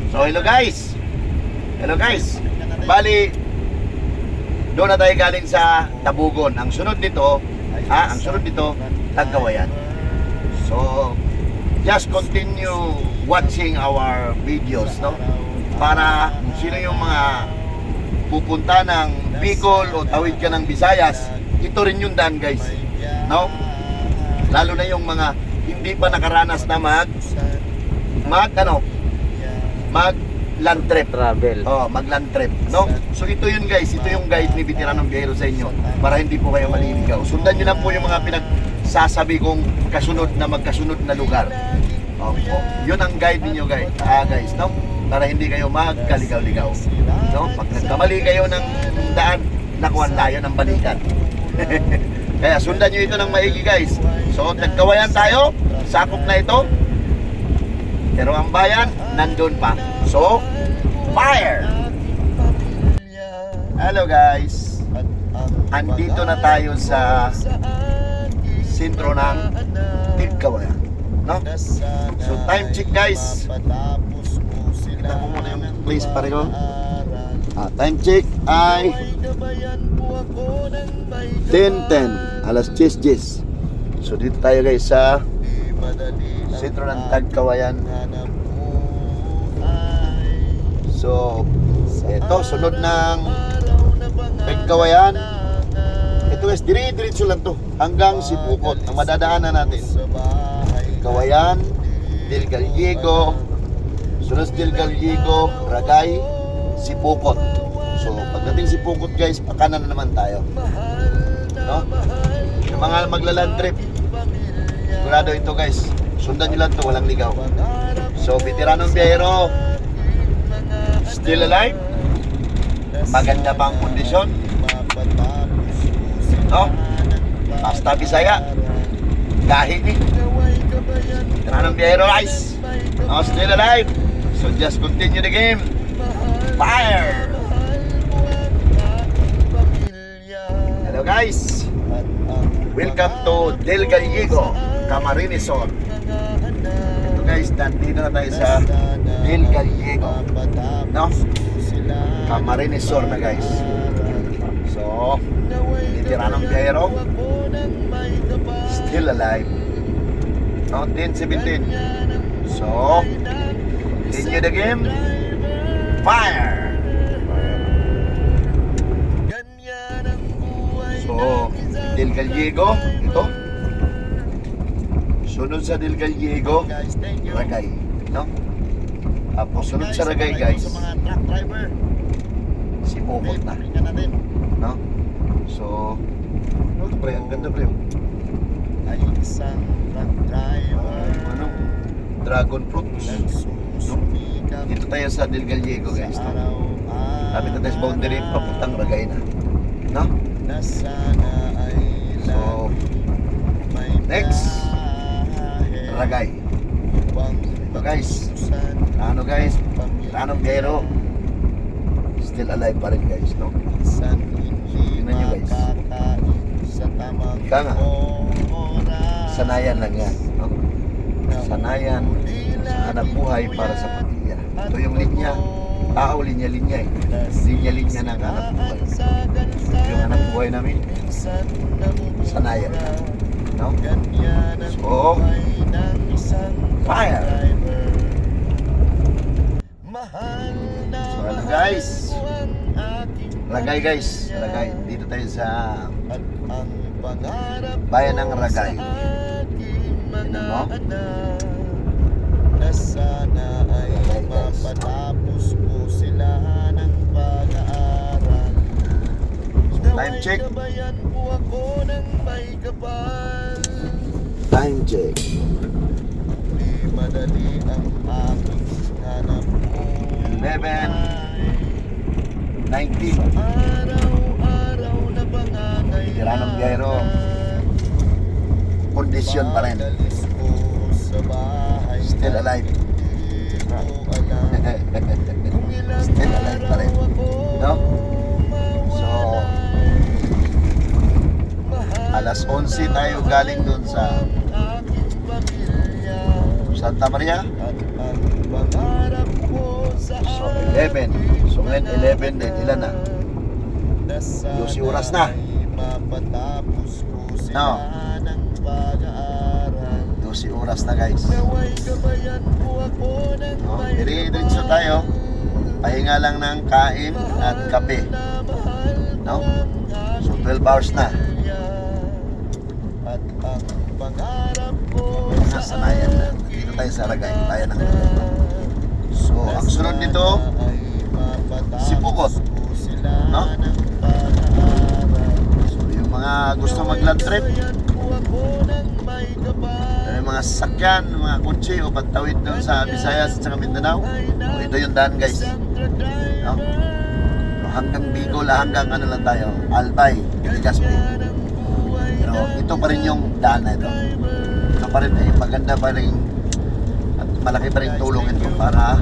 So hello guys. Hello guys. Bali, doon na tayo galing sa Tabugon. Ang sunod nito, Tagkawayan. So, just continue watching our videos, no? Para sino yung mga pupunta ng Bicol o tawid ka ng Visayas, ito rin yung daan guys, no? Lalo na yung mga hindi pa nakaranas na mag land trip. Mag land trip, no? So ito yun guys, ito yung guide ni Veteranong Biyahero sa inyo para hindi po kayo maliligaw. Sundan nyo lang po yung mga pinagsasabi kong magkasunod na lugar. Opo, yun ang guide ninyo guys, no? Para hindi kayo magkaligaw-ligaw, no? Pag nagkamali kayo ng daan, nakuha layo ng balikan. Kaya sundan nyo ito ng maigi guys. So Tagkawayan tayo, sakop na ito. Pero ang bayan, nandun pa. So, fire! Hello guys. Andito na tayo sa sentro ng Tagkawayan, no? So, time check guys. Kita mo muna yung place pareho. Time check ay 10:10, alas 10:10. So, dito tayo guys sa sentro ng Tagkawayan. So, ito, sunod ng Tagkawayan. Ito guys, diretso lang to hanggang Sipukot. Ang madadaanan natin, Tagkawayan, Del Gallego, sunod Del Gallego, Ragay, Sipukot. So, pagdating Sipukot guys, pakanan na naman tayo, no? Yung mga maglaland trip, sigurado ito guys, sundan nyo lang to, walang ligaw. So, Veteranong Biyahero, still alive, maganda pang kondisyon, no? Basta Bisaya, gahi ni Veteranong Biyahero guys, no? Still alive. So just continue the game. Fire! Hello guys, welcome to Del Gallego, Camarines Sur. Ito guys, nandito na tayo sa Del Gallego, no? Camarines Sur na guys. So, Veteranong Biyahero, still alive, no? 10-17. So, continue the game. Fire! So, Del Gallego, ito. Sunod sa Del Gallego, Ragay, no? Tapos sunod sa Ragay guys, Sipukot na, no? So, ano pre, ang ganda pre. Ay isang truck driver, ano? Dragon fruits, no? Dito tayo sa Del Gallego guys, no? Lapit na tayo sa boundary, papuntang Ragay na, no? So, next, Ragay. Ito guys, ano guys, Veteranong Biyahero, still alive pa rin guys, no? Tingnan nyo guys, ika nga, sanayan lang yan, no? Sanayan sa hanap buhay para sa pamilya. Ito yung linya, tao, linya-linya eh. Linya-linya ng hanap buhay. Yung hanap buhay namin, sanayan, no? So, fire! So, ano guys, Ragay guys, Ragay. Dito tayo sa bayan ng Ragay. Tignan mo. Sana ay mapatapos ko sila ng pag-aaral. Time check. Gabayan po ako ng may kapal. Time check. Di madali ang aking hanap buhay. 11:19. Araw-araw na pangangailangan. Veteranong Biyahero, kondisyon pa rin. Still alive. Still alive pa rin, no? So, alas 11 tayo galing dun sa Santa Maria. At ang pangarap ko sa So 11. So ngayon 11 din. Ilan na? 12 oras na. Mapatapos ko sila No. ng pag-aaral. 12 oras na guys. Naway gabayan mo ako ng No, may dire-diretso tayo. Pahinga lang ng kain at kape. No? So 12 hours na. At ang pangarap ko Nasanayan na. Dito tayo sa Ragay. Tayo ng So ang sunod nito, si Pukot. No? So yung mga gusto mag-land trip, yung mga sasakyan, mga kotse o pagtawid doon sa Visayas at sa Mindanao, ito yung daan guys. No? Hanggang Bicol, hanggang ano lang tayo, Albay, Legazpi. Pero ito pa rin yung daan na ito. Ito pa rin maganda pa rin at malaki pa rin tulong ito para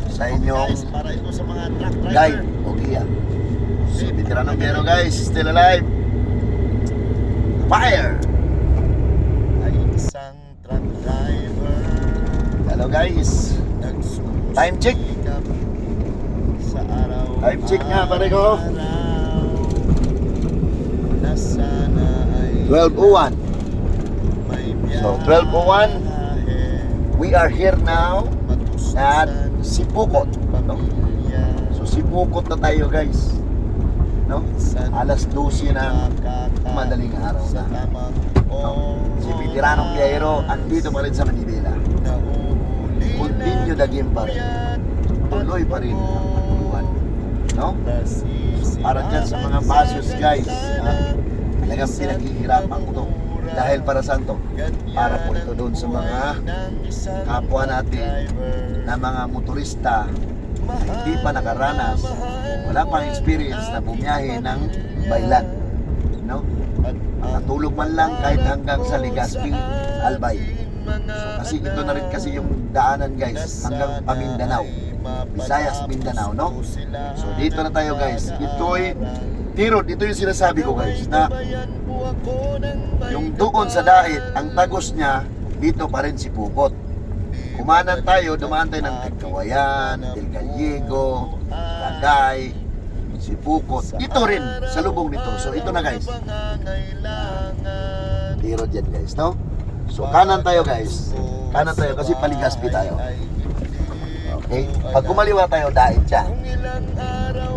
sa inyong para ito sa mga truck driver. guide o guia. So, Veterano Biyero guys, still alive. Fire! Ay isang truck driver. Hello guys. Time check. Sa araw. Time check nga pare ko. Na sana ay 12:01. may So 12:01, we are here now at Sipukot. No? So Sipukot na tayo guys. No? Alas 12 na madaling araw na. No? Si Veteranong Biyahero andito pa rin sa Manibela. Continue the game pa rin. Tuloy pa rin ang pagtuluan. No? Para dyan sa mga basos guys, talagang pinaghihirapan ko to. Dahil para saan to? Para po ito doon sa mga kapwa natin na mga motorista na hindi pa nakaranas, wala pang experience na bumiyahe ng baylan. No? Nakatulog man lang kahit hanggang sa Legazpi, Albay. So, kasi ito na rin kasi yung daanan guys, hanggang Pamindanao. Visayas, Mindanao, no? So dito na tayo guys. Ito'y tirod, ito yung sinasabi ko guys na yung doon sa Dait, ang tagos niya dito pa rin si Pukot. Kumanan tayo, dumaan tayo ng Kawayan, Del Gallego, Ragay, si Pukot. Ito rin sa lubong nito. So ito na guys. Tirod yan guys, no? So kanan tayo guys. Kanan tayo kasi Paligazpi tayo. Okay? Pag kumaliwa tayo, Dait siya.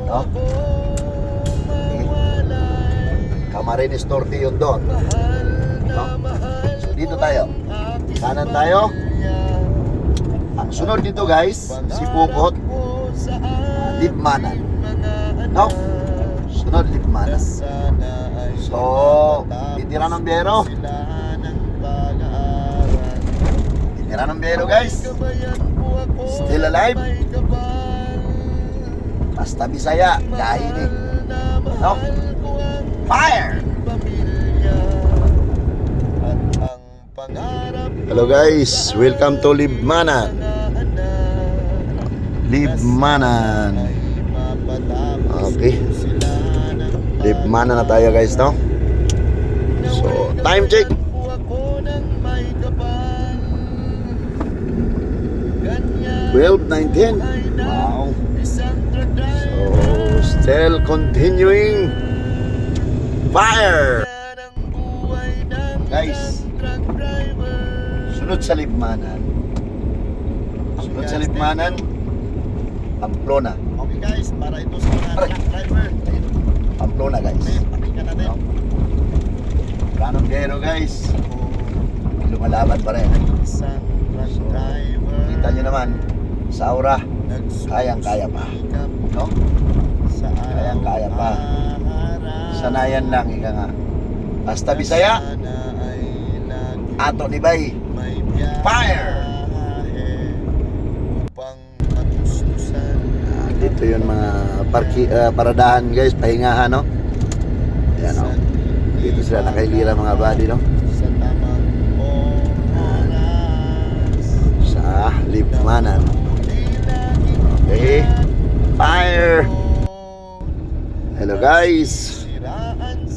No? Okay? Camarines Norte yun doon. No? So dito tayo. Kanan tayo. Ang sunod dito guys, si Pukot, Libmanan. No? Sunod Libmanan. So, Veteranong Biyahero. Veteranong Biyahero guys. Still alive. Basta Bisaya, kaini. No? Fire! Hello guys, welcome to Libmanan. Libmanan. Okay. Libmanan na tayo guys, no? So, time check. 12:19. Wow. So, still continuing. Fire! Guys, sunod sa Libmanan. Sunod sa Libmanan, Pamplona. Okay guys, para ito sa mga truck driver. Pamplona guys. Pakinggan natin. Veteranong Biyahero guys. Lumalaban pa rin. Isang truck driver. Kita nyo naman, sa aura, kayang-kaya pa. No? Kayang-kaya pa. Sanayan lang, ika nga. Basta Bisaya, ato ni Bay. Fire! Dito yun mga paradahan guys, pahingahan, no? Yan, no? Dito sila nakailira mga body, no? Sa Libmanan. Okay. Fire! Hello guys.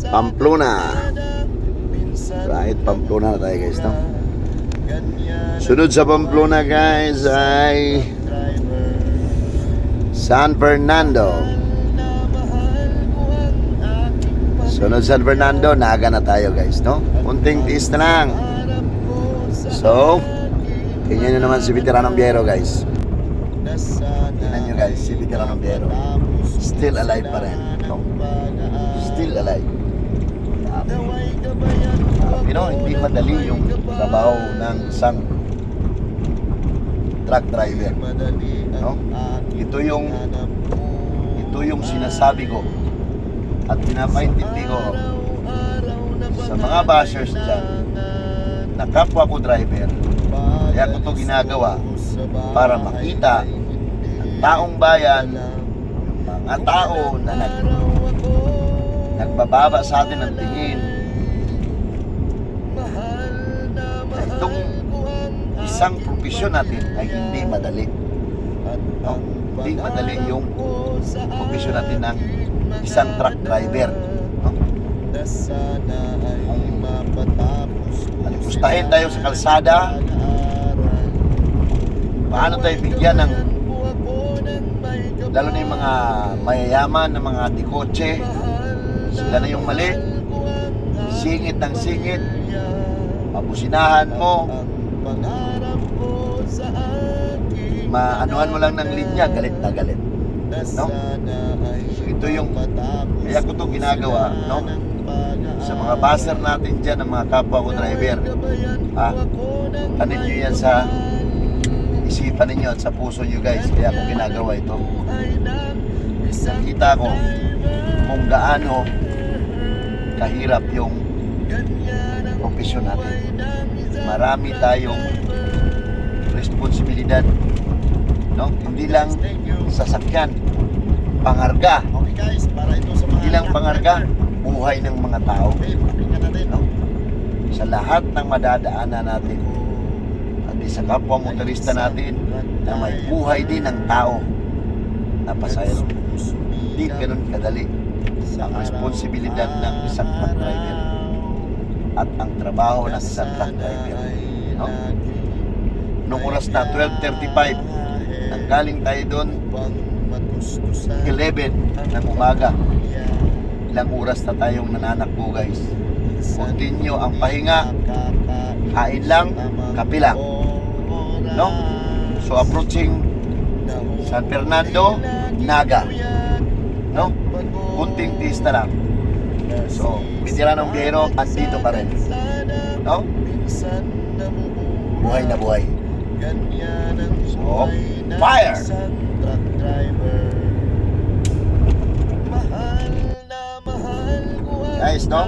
Pamplona. Right, Pamplona na tayo guys, no? Sunod sa Pamplona guys ay San Fernando. Sunod San Fernando, Naga na tayo guys, no? Kunting tiis na lang. So, tingnan nyo naman si Veteranong Biero guys. Tingnan nyo guys, si Veteranong Biero. Still alive pa rin, no? Still alive. You know, hindi madali yung trabaho ng isang truck driver, no? Ito yung sinasabi ko at pinapaintindi ko sa mga bashers dyan na kapwa ko driver. Kaya ko ito ginagawa para makita ng taong bayan, mga tao na nagbababa sa atin ng tingin, na itong isang profesyon natin ay hindi madali, no? Hindi madali yung profesyon natin ng isang truck driver, no? Alipustahin tayo sa kalsada, paano tayo bigyan ng, lalo na yung mga mayayaman na mga tikotse, sila na yung mali, singit ng singit, mabusinahan mo, maanuhan mo lang ng linya, galit na galit, no? So ito yung, kaya ko ito ginagawa, no? Sa mga buzzer natin dyan, ng mga kapwa ko driver, tanim nyo yan sa isipan ninyo at sa puso nyo guys. Kaya ko ginagawa ito. Nakita ko kung gaano kahirap yung profesyon natin. Marami tayong responsibilidad, no? Hindi lang sasakyan, pangarga. Hindi lang pangarga, buhay ng mga tao, no? Sa lahat ng madadaanan natin, at sa kapwa motorista natin na may buhay din ng tao na pasahero. Hindi ganun kadali ang responsibilidad ng isang truck driver at ang trabaho ng isang truck driver, no? Nung oras na 12:35, nanggaling tayo doon 11 ng umaga. Ilang oras na tayong nananakbo guys. Continue ang pahinga, kain lang, kape lang, no? So approaching San Fernando, Naga, no? Kunting tiis na lang. So Veteranong Biero andito pa rin, no? Buhay na buhay. So fire! Guys, no?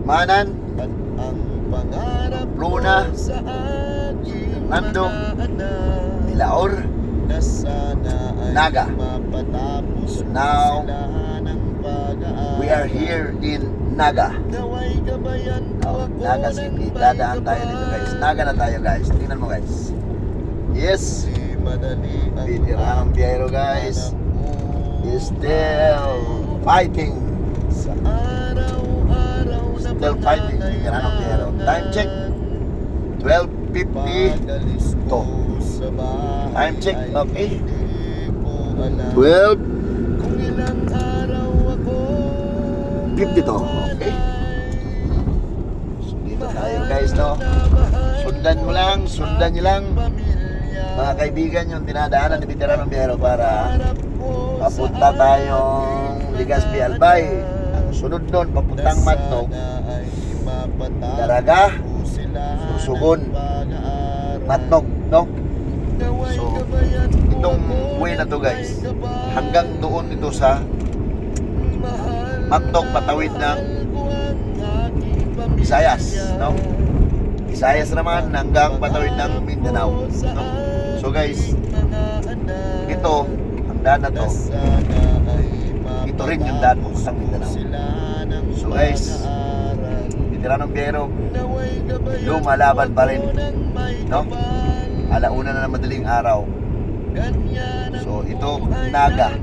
Manan, Luna, Nando, Ilaor, Naga. So now, we are here in Naga. Naga City. Dadaan tayo dito guys. Naga na tayo guys. Tingnan mo guys. Yes. Veteranong Biero guys is still fighting. Still fighting. Veteranong Biero. Time check 12:52. Time check. Okay. 12:52. Okay. So dito tayo guys, no? Sundan mo lang, sundan nyo lang mga kaibigan yung dinadaanan ni Veteranong Biero para papunta tayong Legazpi Albay. Ang sunod nun, papuntang Matnog, Daraga, Sursugon, Matnog, no? So, itong way na to guys, hanggang doon ito sa Matnog, patawid ng Visayas, no? Visayas naman hanggang patawid ng Mindanao, no? So guys, ito, ang daan na to, ito rin yung daan mo sa Mindanao. So guys, Veteranong Biero, lumalaban pa rin, no? Alauna na ng madaling araw. So ito, Naga.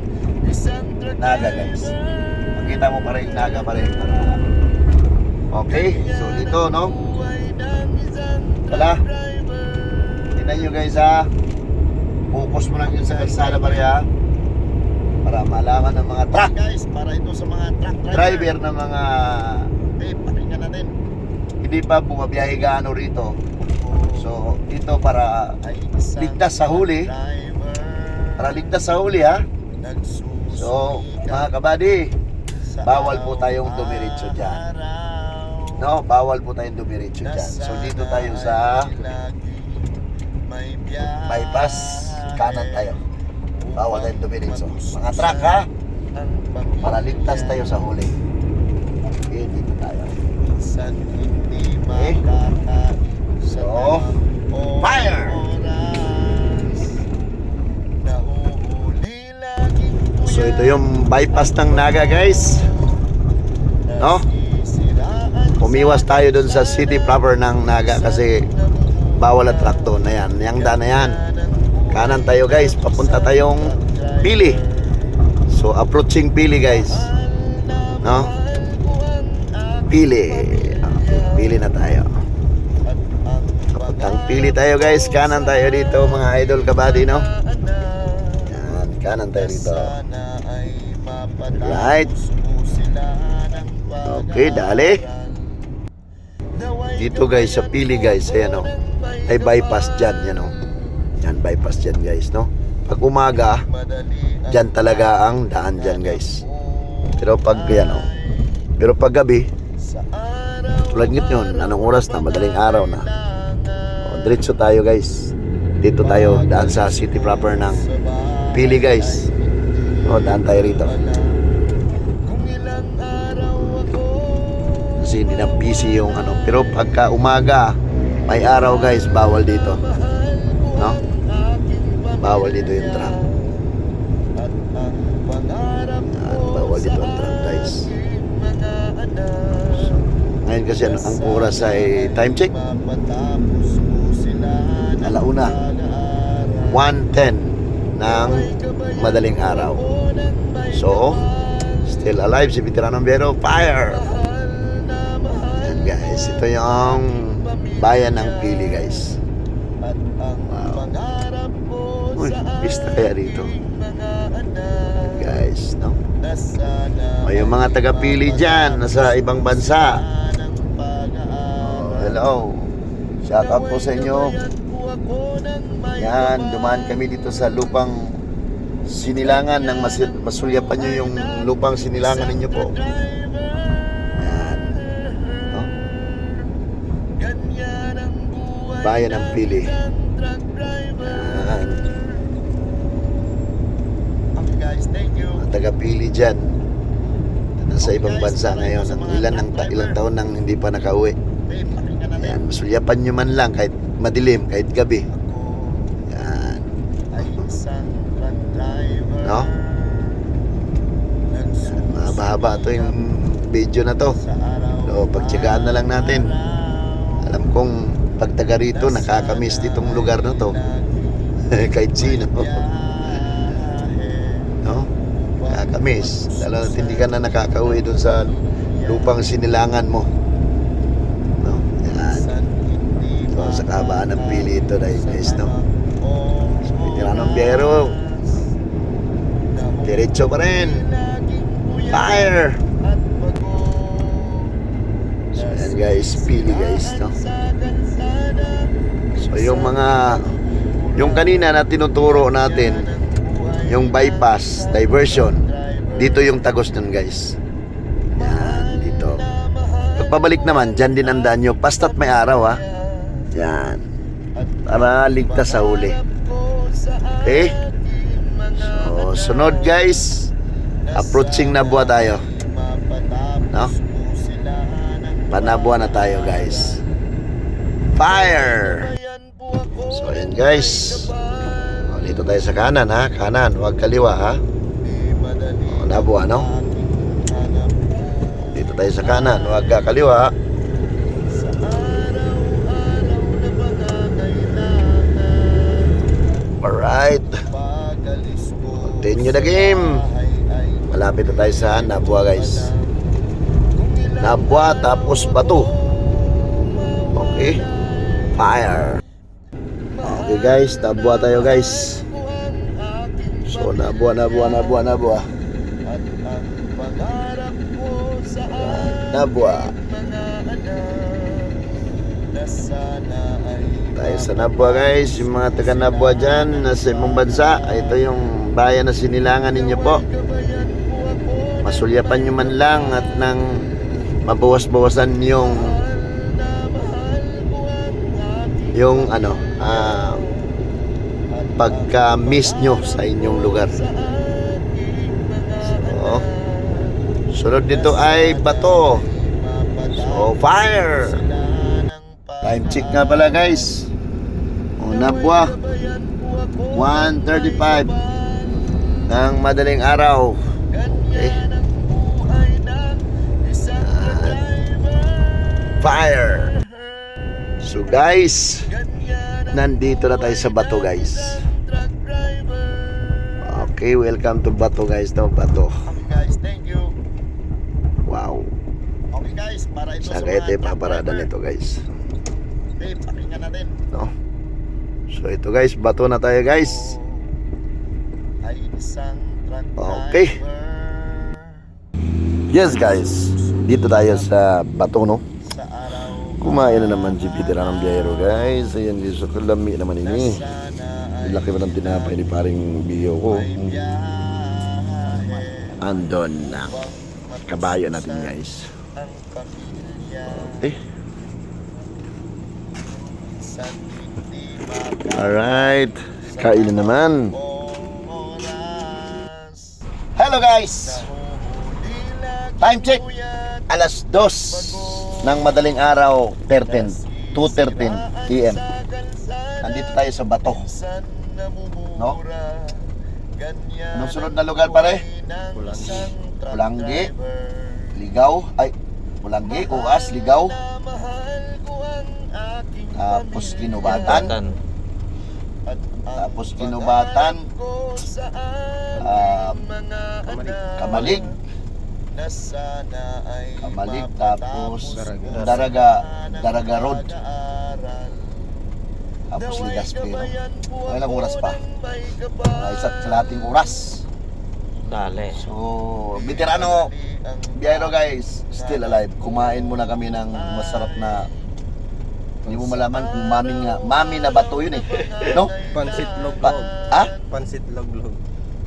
Naga guys. Makita mo pa rin, Naga pa rin. Okay, so dito, no? pala. Tingnan nyo guys ha. Focus mo lang yun sa kalsada pare ha. Para malaman ng mga truck Guys, para ito sa mga truck driver ng mga pakinggan natin. hindi pa bumabiyahe gaano rito. So ito para Ay isang ligtas sa huli. driver Para ligtas sa huli ha. nagsusulikat So mga kabady, sa bawal po tayong dumiretso dyan. araw-araw. No, bawal po tayong dumiretso dyan. So dito tayo sa may biyahe bypass, kanan tayo. Bawal tayong dumiretso. Mga truck ha, ang pamilya. para ligtas tayo sa huli. Okay, dito tayo. Minsan hindi Okay. makakain sa So, tamang fire! oras. Nahuhuli laging So ito yung bypass ng Naga guys. No? Umiwas tayo dun sa city proper ng Naga kasi bawal ang truck doon. Ayan, yung daan na yan. Kanan tayo guys, papunta tayong Pili. So approaching Pili guys. No? Pili. Okay, Pili na tayo. Papuntang Pili tayo guys. Kanan tayo dito mga idol kabady, no? Yan, kanan tayo dito. Right. Okay, dali. Dito guys sa Pili guys, ayan o. Ay bypass dyan, yan o. Yan, bypass dyan guys, no? Pag umaga, dyan talaga ang daan dyan guys. Pero pag yan o. Pero pag gabi, tulad ngayon, anong oras na? Madaling araw na. O, diretso tayo guys. Dito tayo, daan sa city proper ng Pili guys. O, daan tayo rito. Kasi hindi na busy yung ano. Pero pagka umaga, may araw guys, bawal dito. No? Bawal dito yung truck. Bawal dito ang truck guys. So, ngayon kasi ang oras ay time check. Alauna. 1:10 ng madaling araw. So, still alive si Veteranong Biyero. Fire! Yan guys, ito yung bayan ng Pili guys. Wow. Uy, pista kaya dito. Yan guys, no? O, yung mga taga-Pili dyan, nasa ibang bansa. Oh, hello. Shout out po sa inyo. Yan, dumaan kami dito sa lupang sinilangan ng masulyapan nyo yung lupang sinilangan ninyo po. Yan. No? Bayan ng Pili. Yan. Mga taga-Pili dyan. Nasa ibang bansa ngayon. Ilang taon nang hindi pa nakauwi. Yan, masulyapan nyo man lang kahit madilim, kahit gabi. Yan. No? Mahaba-haba ito yung video na to. So, pagtsagaan na lang natin. Alam kong pag taga rito, nakakamiss ditong lugar na to. Kahit sino. No? Nakakamiss. Lalo na't hindi ka na nakakauwi dun sa lupang sinilangan mo. No? Yan. So, sa kabaan ng Pili ito dahil guys, no? So, Veteranong Biyero. Diretso pa rin. Fire! So yan guys, Pili guys, no? So yung kanina na tinuturo natin, yung bypass, diversion, dito yung tagos nun guys. Yan, dito. Pagpabalik naman, dyan din ang daan nyo, basta't may araw ha. Yan. Para ligtas sa huli. Okay? So, sunod guys, approaching Nabua tayo. No? Panabua na tayo guys. Fire! So ayan guys. O, dito tayo sa kanan ha. Kanan, huwag kaliwa ha. O, Nabua no? Dito tayo sa kanan, huwag kaliwa. Alright. Continue the game. Malapit na tayo sa Nabua guys. Nabua tapos Batu. Okay. Fire. Okay guys, nabuha tayo guys. So nabuha. At ang pangarap ko sa Nabuha. mga anak na sana ay Tayo sa Nabua guys, yung mga taga Nabua dyan, nasa ibang bansa, ito yung bayan na sinilangan ninyo po. Masulyapan nyo man lang at nang mabawas-bawasan yung ano, pagka-miss nyo sa inyong lugar. So, sunod dito ay bato. So, fire! Time check nga pala guys. O, Nabua 1:35 ng madaling araw. Okay. Fire! So guys, nandito na tayo sa bato guys. Okay, welcome to bato guys. No, bato. Okay guys, thank you. Wow. Okay guys, para ito Saan kayo tayo paparada nito guys? Babe, pakinggan natin. No? So ito guys, bato na tayo guys. Ay isang truck Okay. driver Yes guys, dito tayo sa bato no. sa araw Kumain na naman si Peter ng biyero guys. Ayan guys, so kalami naman ini. sana ay Laki ba ng tinapay ni paring biyo ko. biyahe Andon na. Kabayo natin guys. ang pamilya Eh, sa hindi alright. Kain na naman. oras Hello guys! nahuhuli lagi Time check. ko yan. Alas 2 ng madaling araw, 2:13 PM. Nandito tayo sa bato. No? Anong sunod na lugar pare? Pulanggi. Ligaw. Ay, Pulanggi, Uas, Ligaw. Tapos Kinubatan. Tapos Kinubatan. Kamalig. Kamalig. Tapos Daraga Road. Tapos Ligaspi. No? Ilang oras pa? Isa't kalating oras. Dale. So, veterano biyero guys, still alive. Kumain muna kami ng masarap na, hindi mo malaman kung mami na bato yun eh. No? Pansit loglog. Ha? Pansit loglog.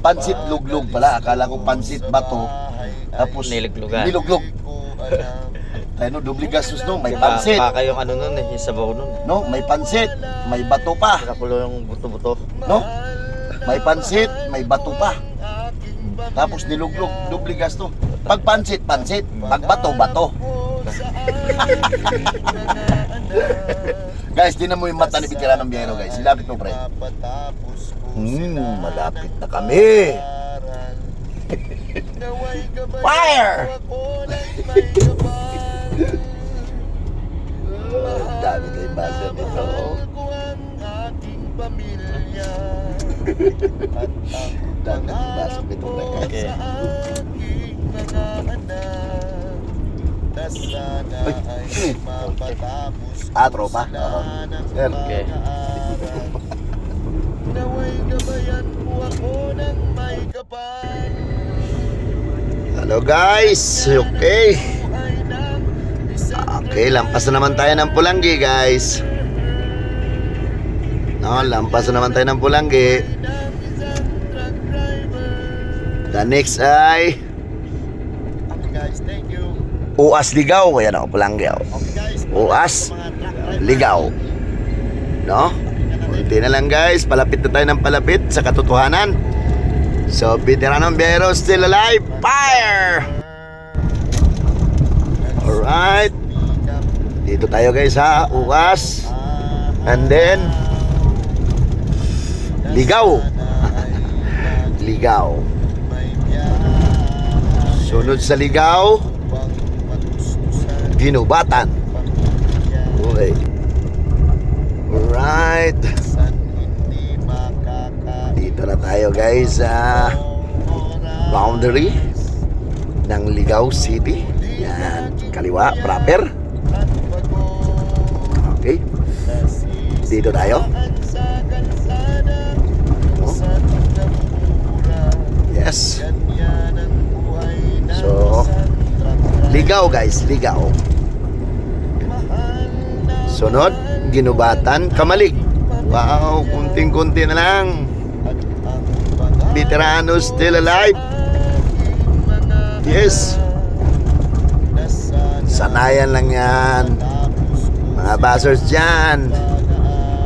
Pansit luglog pala. Akala ko pansit bato. Tapos Niluglugan. niluglog. Tayo no, doble gastos no. May pansit. Baka yung ano nun eh, yung sabaw nun. No? May pansit. May bato pa. Nakakulo yung buto-buto. No? May pansit. May bato pa. Tapos niluglog. Doble gasto. Pag pansit, pansit. Pag bato, bato. Guys, tinan mo yung mata ni Veteranong Biyero guys. Silapit mo pre. Malapit na kami. Fire! Dami tayong basa nito. Dami tayong basa nito guys. Okay. Ay, tropa. Sir. Okay. Naway gabayan po ako ng may kapal. Hello guys. Okay. Ay nang isang Okay, lampas na naman tayo ng Pulanggi guys. No, lampas na naman tayo ng Pulanggi. truck driver. The next ay Okay guys, thank you. Uas Ligaw. Ayan o, Pulanggi o. Okay guys, Uas mga truck driver. Ligaw. No? Kunti na lang guys. Palapit na tayo ng palapit sa katotohanan. So, Veteranong Biyero still alive. Fire! Alright. Dito tayo guys ha. Uas. And then Ligaw. Ligaw. Sunod sa Ligaw, Ginubatan. Okay. Alright. Dito na tayo guys sa boundary ng Ligaw City. Yan. Kaliwa, proper. Okay. Dito tayo. No? Yes. So, ligaw guys, ligaw. Sunod, ginubatan, kamalig. Wow, kunting-kunti na lang. Veterano still alive. Yes. Sanayan lang yan. Mga basers dyan.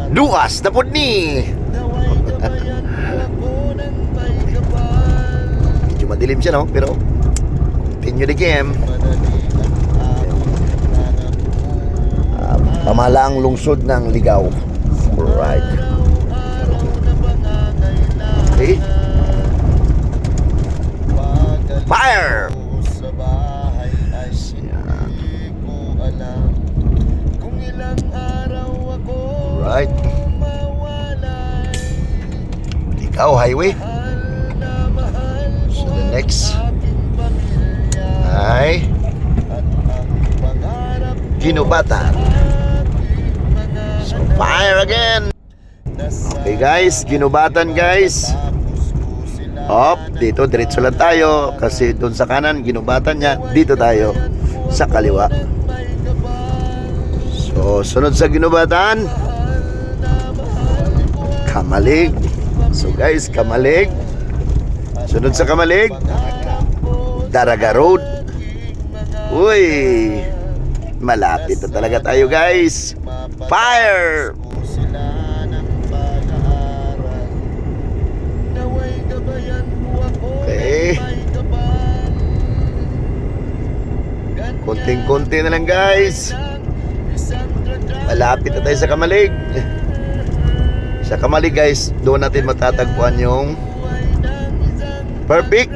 Duas na po ni. Medyo madilim siya, no? Pero continue the game. Pamalaang lungsod ng Ligaw. Alright. Okay. Fire! Alright. Ligaw Highway. So the next ay Ginubatan. So fire again. Okay guys, Ginubatan guys. Up, dito diretso lang tayo kasi doon sa kanan ginubatan niya, dito tayo sa kaliwa. So sunod sa ginubatan, Kamalig. So guys, Kamalig. Sunod sa Kamalig, Daraga Road. Uy, malapit na talaga tayo guys. Fire! Okay. Konting-konti na lang guys. Malapit na tayo sa Kamalig. Sa Kamalig guys, doon natin matatagpuan yung perfect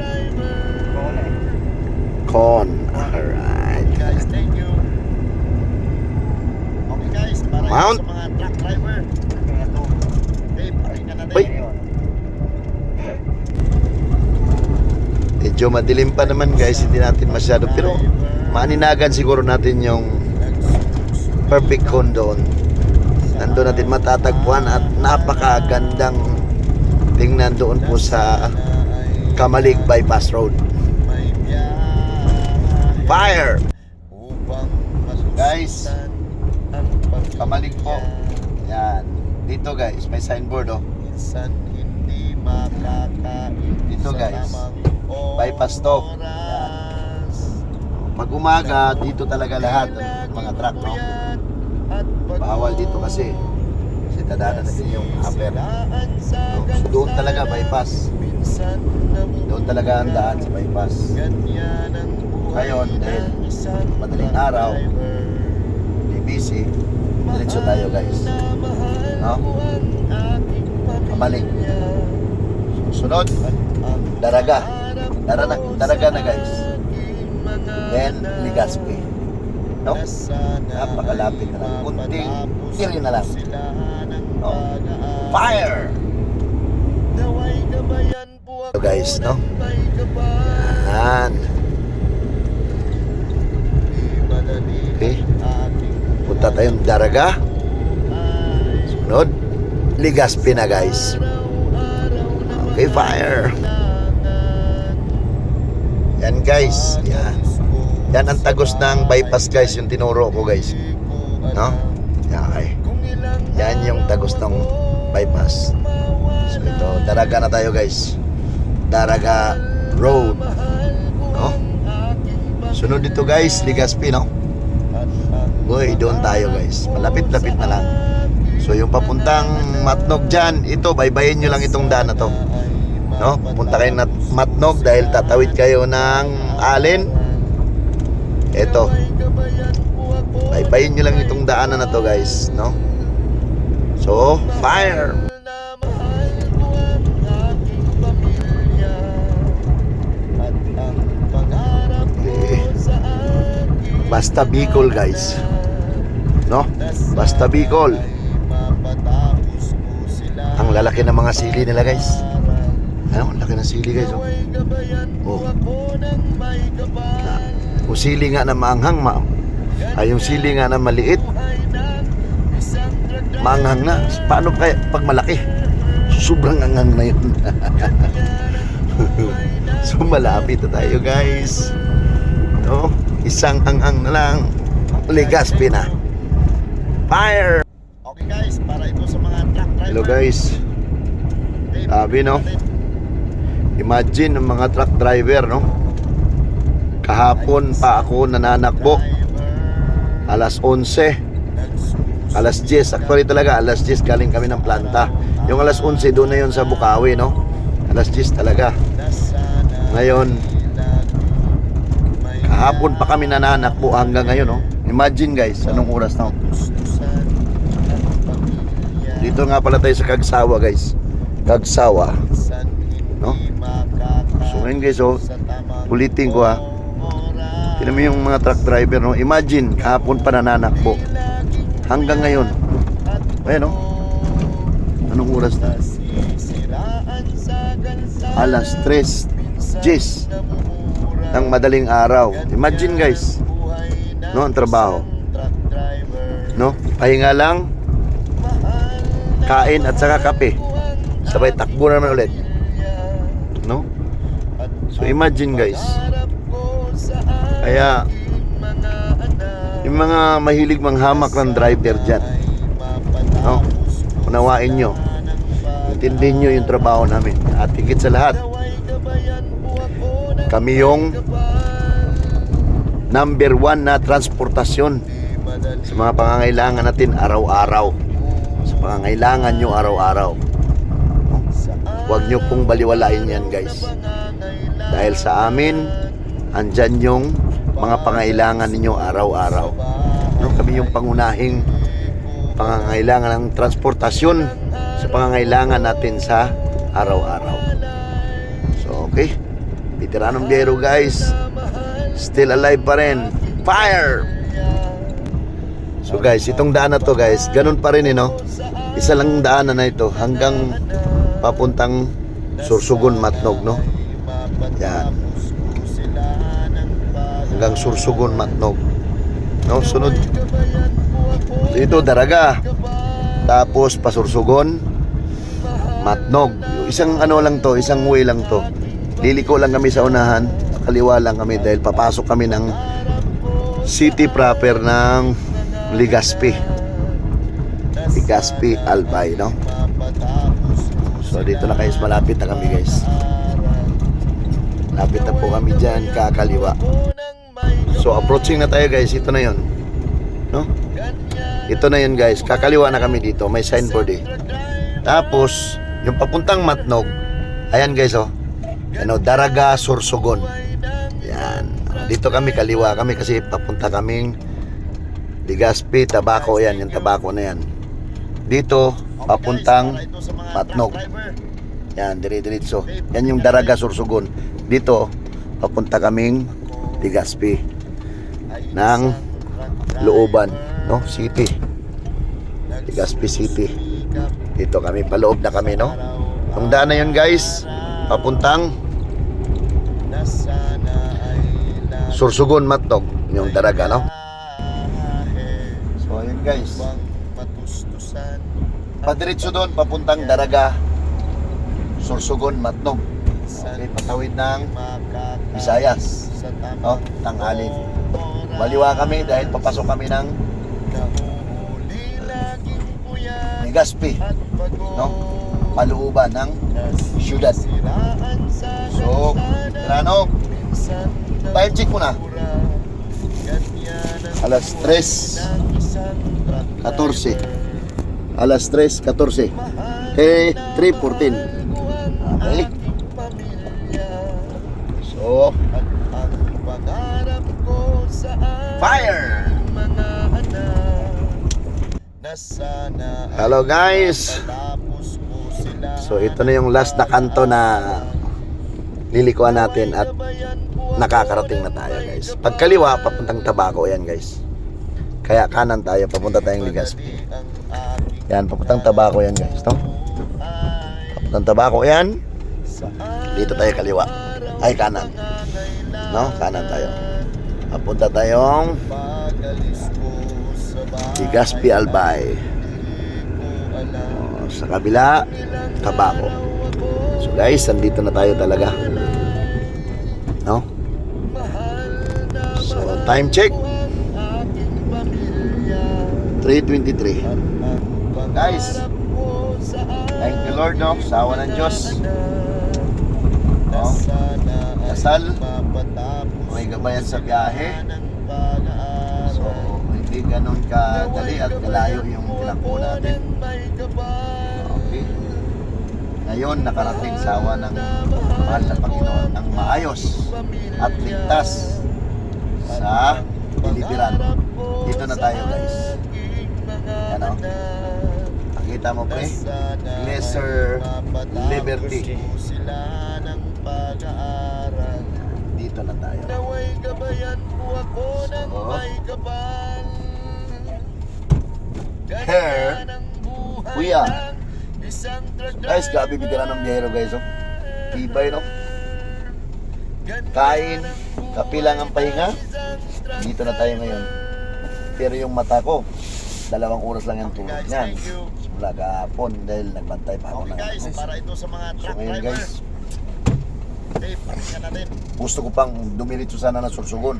con. Alright. Guys, thank you. Okay guys, para Mount. sa mga truck driver. Okay, pakinggan natin. Uy. Medyo madilim pa naman guys, hindi natin masyado, pero maninagan siguro natin yung perfect con doon. Nandun natin matatagpuan at napakagandang tingnan doon po sa Kamalig Bypass Road. Fire! Guys, Kamalig po. Yan. Dito guys, may signboard oh. Dito guys, bypass to. Yan. Pag umaga, dito talaga lahat ng mga truck, no? Bawal dito kasi dadaanan natin yung upper. So, doon talaga bypass. Doon talaga ang daan sa bypass. Ngayon, dahil madaling araw, di busy, diretso tayo guys. No? Kamalig. Sunod, Daraga. Daraga na guys. Then, Legazpi. No? Napakalapit na lang. Kunting kiri na lang. No? Fire! So guys, no? Yan. Okay. Punta tayong Daraga. Sunod, Legazpi na guys. Okay, fire! Yan guys. Yan. Yan ang tagos ng bypass guys, yung tinuro ko guys. No? Yan, okay. Yan yung tagos ng bypass. So ito, Daraga na tayo guys. Daraga Road. No? Sunod dito guys, Legazpi, no? Uy, doon tayo guys. Malapit-lapit na lang. So yung papuntang Matnog dyan, ito, baybayin nyo lang itong daan na to. No? Pupunta kayo na Matnog dahil tatawid kayo ng Allen. Ito, baybayin nyo lang itong daanan na to guys, no? So, fire! Okay. Basta Bicol guys, no? Basta Bicol. Ang lalaki ng mga sili nila guys. Ano? Ang laki ng sili guys, oh. Oh. Kung sili nga na maanghang, ay yung sili nga na maliit, maanghang na. Paano kaya pag malaki? Sobrang anghang na yun. So malapit na tayo guys. No? Isang anghang na lang. Legazpi na. Fire! Okay guys, para ito sa mga truck driver. Hello guys. Sabi no? Imagine ng mga truck driver no? Kahapon pa ako nananakbo. Alas 11. Alas 10. Actually talaga alas 10 galing kami ng planta. Yung alas 11 doon na yun sa Bukawi no? Alas 10 talaga. Ngayon kahapon pa kami nananakbo hanggang ngayon no? Imagine guys, anong oras na? Dito nga pala tayo sa Kagsawa guys. Kagsawa no? So ngayon guys oh, ulitin ko ha. Tignan mo yung mga truck driver no? Imagine, kahapon pa nananakbo hanggang ngayon. Ayan no? Anong oras na? Alas 3:10 ng madaling araw. Imagine guys no, ang trabaho no? Pahinga lang, kain at saka kape, sabay takbo naman ulit no? So imagine guys. Kaya yung mga mahilig manghamak ng driver dyan no? Unawain nyo, intindihin nyo yung trabaho namin. At higit sa lahat, kami yung number 1 na transportasyon sa mga pangangailangan natin araw-araw. Sa pangangailangan nyo araw-araw no? Huwag nyo pong baliwalain yan guys. Dahil sa amin andyan yung mga pangangailangan ninyo araw-araw no? Kami yung pangunahing pangangailangan ng transportasyon sa pangangailangan natin sa araw-araw. So okay, veteranong biyero guys, still alive pa rin. Fire! So guys, itong daan na to guys, ganun pa rin no? Isa lang daanan na ito hanggang papuntang Sursugon, Matnog no? Yan, hanggang Sursugon, Matnog no? Sunod dito Daraga, tapos Pasursugon, Matnog. Isang ano lang to, isang way lang to. Liliko lang kami sa unahan, kaliwa lang kami dahil papasok kami ng city proper ng Legazpi. Legazpi, Albay no? So dito na guys, malapit na kami guys. Lapit na po kami dyan, kakaliwa. So approaching na tayo guys, ito na yun no? Ito na yun guys, kakaliwa na kami dito, may signboard eh. Tapos yung papuntang Matnog, ayan guys oh, ano, Daraga, Sursugon. Yan, dito kami kaliwa kami kasi papunta kaming Legazpi, Tabaco. Yan, yung Tabaco na yan. Dito papuntang Matnog. Yan, dire-diretso. Yan yung Daraga, Sursugon. Dito papunta kaming Legazpi ng Looban no, City. Legazpi City. Dito kami, paloob na kami no. Ang daan na yun guys, papuntang Sursugon, Matnog, yung Daraga no. So ayun guys, padiretso doon papuntang Daraga, Sursugon, Matnog. Okay, patawid ng Visayas no, tanghali. Baliwa kami dahil papasok kami ng Legazpi no, palooban ng syudad. So Rano, time check muna. Alas 3:14. Alas 3:14. 3:14. Okay. So fire! Hello guys. So ito na yung last na kanto na lilikuan natin at nakakarating na tayo guys. Pagkaliwa papuntang Tabaco yan guys. Kaya kanan tayo, papunta tayong Legazpi. Yan, papuntang Tabaco yan guys no? Papuntang Tabaco yan. Dito tayo kaliwa. Ay kanan no? Kanan tayo. Papunta tayong Legazpi, Albay. Sa kabila, tabako. So guys, nandito na tayo talaga. No? So, time check. 3:23. Guys, thank you Lord, no? Sa awa ng Diyos. No? Kasal. May gabayan sa biyahe. So, hindi ganun kadali at kalayo yung tinakbo natin. Okay. Ngayon, nakarating sa awa ng mahal na Panginoon ng maayos at ligtas sa Bilibiran. Dito na tayo guys. Ano? Nakita mo pre? Lesser Liberty. Dito na tayo. Here we are. Guys, grabe bigyan ng biyero guys. Oh. Tibay no? Kain, kapilang ang pahinga. Dito na tayo ngayon. Pero yung mata ko, 2 oras lang yung tulog niyan. Simula kahapon dahil nagbantay pa ako ng Guys, para ito sa mga So truck ngayon driver. guys, Pakinggan natin. gusto ko pang dumiritso sana ng Sursugon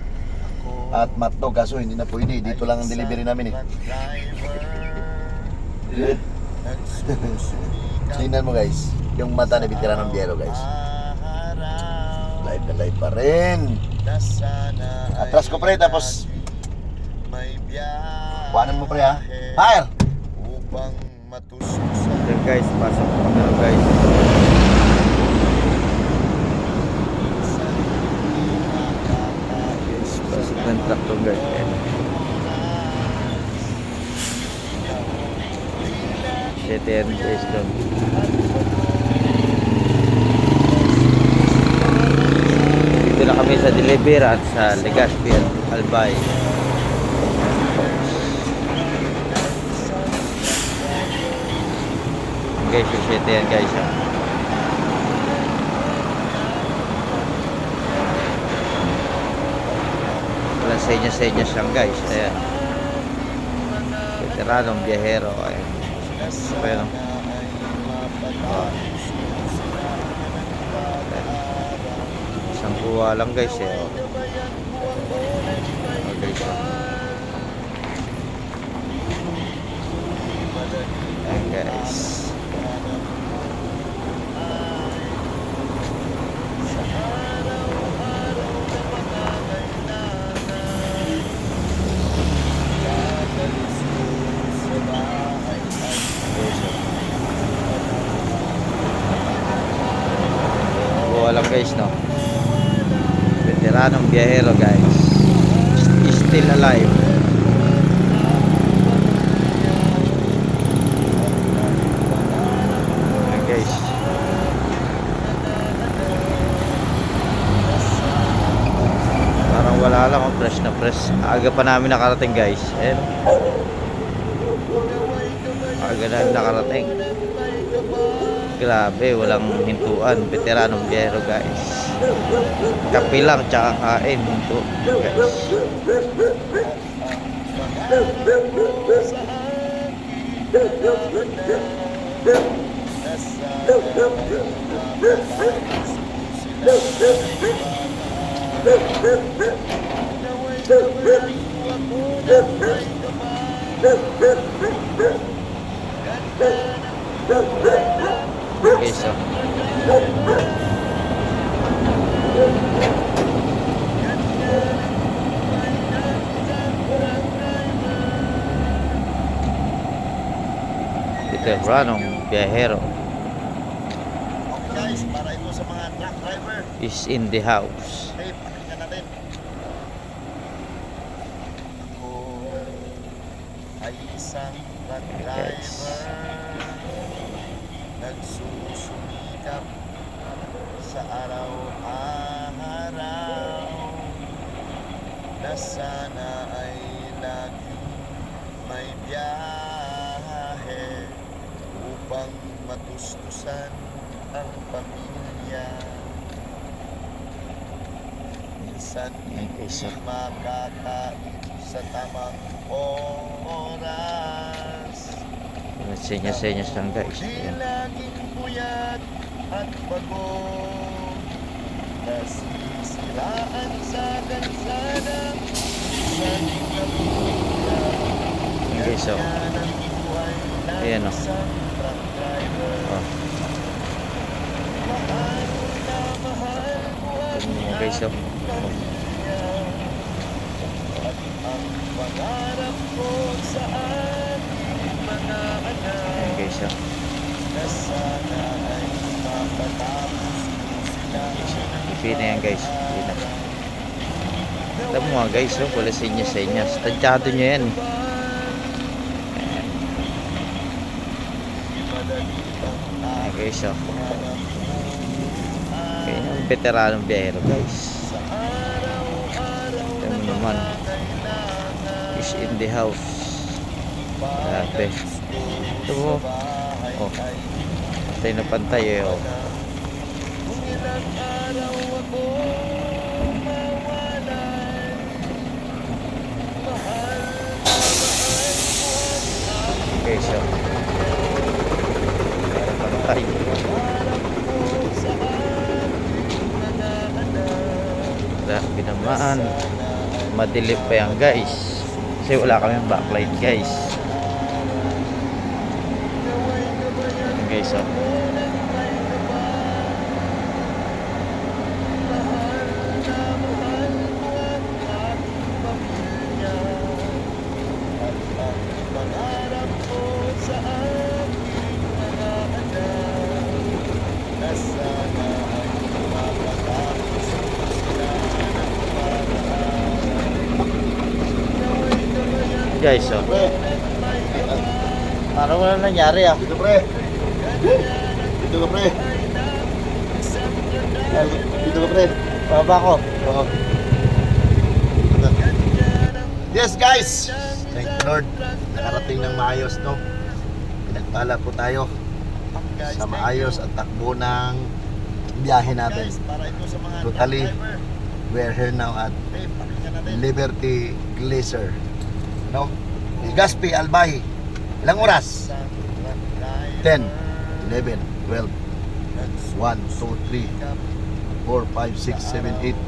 at Matno, kaso hindi na pwede. Dito lang ang delivery namin eh. Tingnan mo guys, yung mata na bitira ng biyero guys. Live na live pa rin. Atras ko pre, tapos kuhanan mo pre ha. Fire! Upang matustusan. Yan guys, pasok ko na guys. Guys, pasok ng traktor guys. Ayan. Shit yan guys doon. Dito na kami sa Delivery at sa Legazpi at Albay. Guys, yung shit yan guys. Walang senyas-senyas lang guys. Ayan. Veteranong biyahero. Ayan. Ayan. Isang kuha lang guys eh. Oh. Oh, guys. Ayan guys. Lang guys no, veteranong biyahero guys, still alive. Ayan guys, parang wala lang, fresh na fresh. Aga pa namin nakarating guys. Ayan, aga namin nakarating. Grabe, walang hintuan. Veteranong biyahero guys. Kape lang tsaka kain, hinto guys. Okay, so veteranong biyahero Guys, para ito sa mga truck driver. is in the house. Pakinggan natin. Ako ay isang truck driver. Nagsusumikap sa araw-araw na sana ay lagi may biyahe upang matustusan ang pamilya. Minsan hindi makakain sa tamang oras. Senyas-senyas lang guys. Ayan. Laging puyat at pagod, nasisiraan sa kalsada, sa tingnan Okay, so. ng buhay ng Ayan o. isang truck driver. Oh. Mahal na mahal ko ang Tignan mo guys, oh. pamilya, at ang pangarap ko sa aking mga anak, Ayan guys, oh. na sana ay mapatapos ko sila. Ipi na yan guys. Ipi na. Alam mo nga guys, oh. Wala senyas-senyas. Tansyado nyo yan. Ayan guys, oh. Ayan yung veteranong biyahero guys. Ito mo naman. Is in the house. Grabe. Ito mo. Oh. Pantay na pantay eh, oh. Kung ilang araw ako mawalay, mahal na mahal ko ang Okay, so. Pantay. pangarap ko sa aking mga anak. Grabe naman. Madilim pa yan guys. Kasi wala kaming backlight guys. Ayan guys, oh. Pangarap ko sa aking mga anak, na sana ay mapatapos ko sila ng paraan. Guys, oh. Pre, Parang wala nangyari ah. dito pre. Dito ka pre. Dito ka pre. Baba ko. Oo. Yes guys, thank you Lord. Nakarating ng maayos, no? Pinagpala po tayo sa maayos at takbo ng biyahe natin. Totally, we're here now at Liberty Glacier, no? Legazpi, Albay. Ilang oras? 10, 11, 12, 1, 2, 3, 4, 5, 6, 7, 8,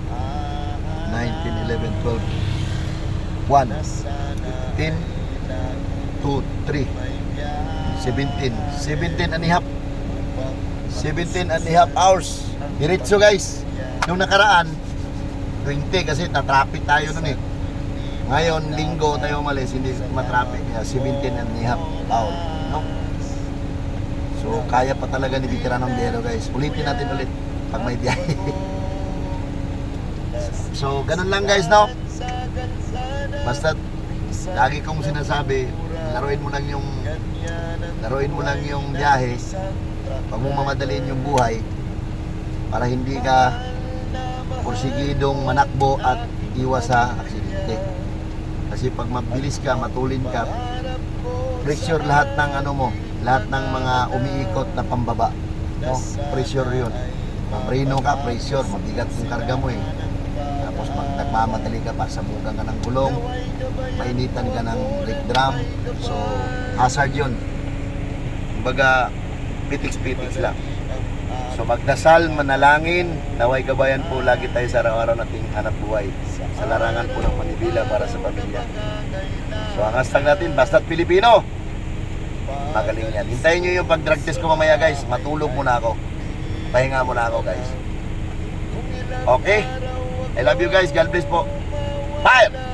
9, 10, 11, 12, 1, 15, 2, 3, 17, 17 and a half 17 and a half hours diretso guys. Nung nakaraan 20 kasi na-traffic tayo nun eh. Ngayon linggo tayo umalis, hindi matraffic, kaya 17 and a half hour, no? So kaya pa talaga ni veteranong biyero guys. Ulitin natin ulit pag may biyahe. So ganun lang guys, no? Basta lagi kong sinasabi, laruin mo lang yung biyahe. Huwag mong mamadaliin yung buhay para hindi ka porsigidong manakbo at iwas sa aksidente. Kasi pag mabilis ka, matulin ka, pressure lahat ng lahat ng mga umiikot na pambaba, no? Pressure yun. Mapreno ka, pressure, mabigat yung karga mo eh. Tapos pag nagmamadali ka pa, sabugan ka ng gulong, mainitan ka ng brake drum, so hazard yun. Kumbaga, pitiks-pitiks lang. So magdasal, manalangin, naway gabayan po lagi tayo sa araw-araw nating hanap buhay sa larangan po ng Manibela para sa pamilya. So ang hashtag natin, basta't Pilipino. Magaling yan. Hintayin nyo yung pag-drug test ko mamaya guys. Matulog muna ako. Pahinga muna ako guys. Okay? I love you guys. God bless po. Bye!